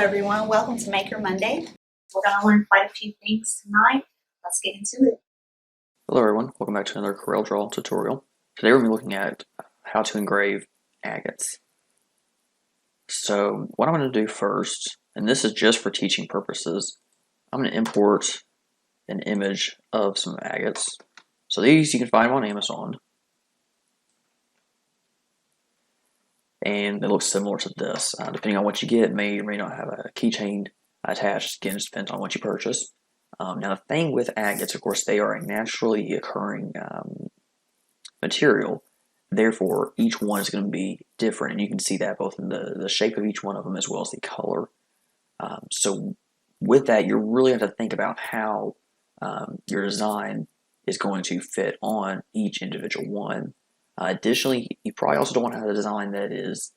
everyone, welcome to Maker Monday. We're going to learn quite a few things tonight. Let's get into it. Hello everyone, welcome back to another CorelDRAW tutorial. Today we're going to be looking at how to engrave agates. So what I'm going to do first, and this is just for teaching purposes, I'm going to import an image of some agates. So these you can find on Amazon. And they look similar to this. Depending on what you get, it may or may not have a keychain attached. Again, it depends on what you purchase. Now the thing with agates, of course, they are a naturally occurring material. Therefore, each one is going to be different, and you can see that both in the shape of each one of them as well as the color. So with that, you really have to think about how your design is going to fit on each individual one. Additionally, you probably also don't want to have a design that is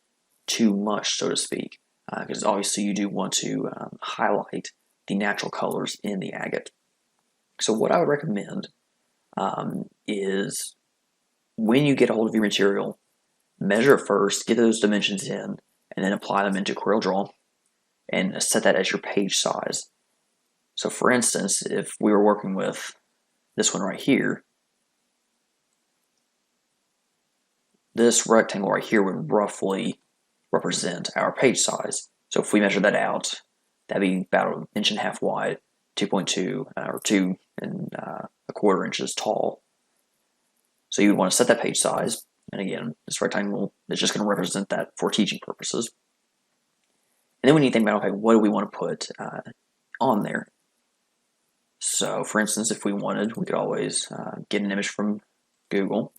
too much, so to speak, because obviously you do want to highlight the natural colors in the agate. So what I would recommend is when you get a hold of your material, measure it first, get those dimensions in, and then apply them into CorelDRAW and set that as your page size. So for instance, if we were working with this one right here, this rectangle right here would roughly represent our page size. So if we measure that out, that'd be about 1.5 inches wide, 2.2 or 2.25 inches tall. So you would want to set that page size. And again, this rectangle is just going to represent that for teaching purposes. And then we need to think about, okay, what do we want to put on there? So for instance, if we wanted, we could always get an image from Google.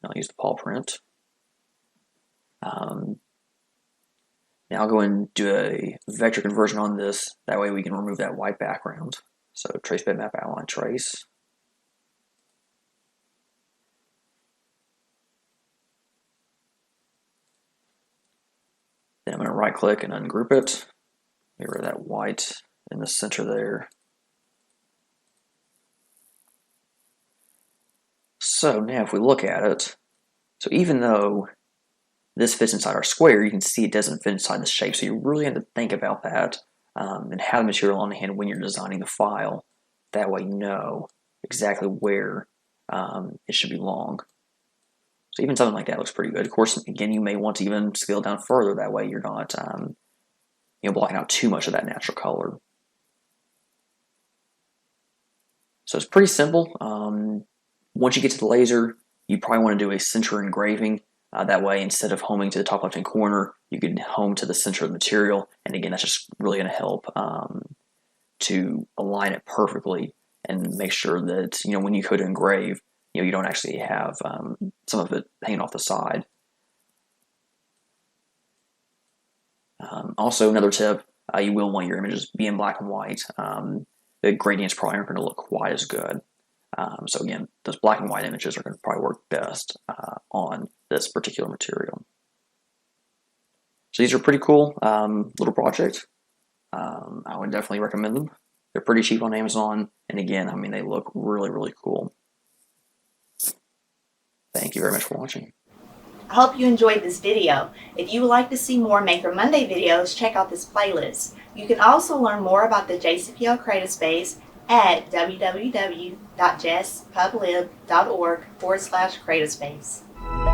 I'll use the paw print. Now I'll go and do a vector conversion on this. That way we can remove that white background. So trace bitmap outline trace. Then I'm going to right click and ungroup it. Get rid of that white in the center there. So now if we look at it, so even though this fits inside our square, you can see it doesn't fit inside the shape. So you really have to think about that and have the material on hand when you're designing the file. That way you know exactly where it should belong. So even something like that looks pretty good. Of course, again, you may want to even scale down further. That way you're not blocking out too much of that natural color. So it's pretty simple. Once you get to the laser, you probably want to do a center engraving. That way, instead of homing to the top left-hand corner, you can home to the center of the material. And again, that's just really going to help to align it perfectly and make sure that, when you go to engrave, you don't actually have some of it hanging off the side. Also, another tip, you will want your images to be in black and white. The gradients probably aren't going to look quite as good. So again, those black and white images are going to probably work best on this particular material. So these are pretty cool little project. I would definitely recommend them. They're pretty cheap on Amazon, and again, they look really, really cool. Thank you very much for watching. I hope you enjoyed this video. If you would like to see more Maker Monday videos, check out this playlist. You can also learn more about the JCPL CreatorSpace at www.jesspublib.org/CreatorSpace.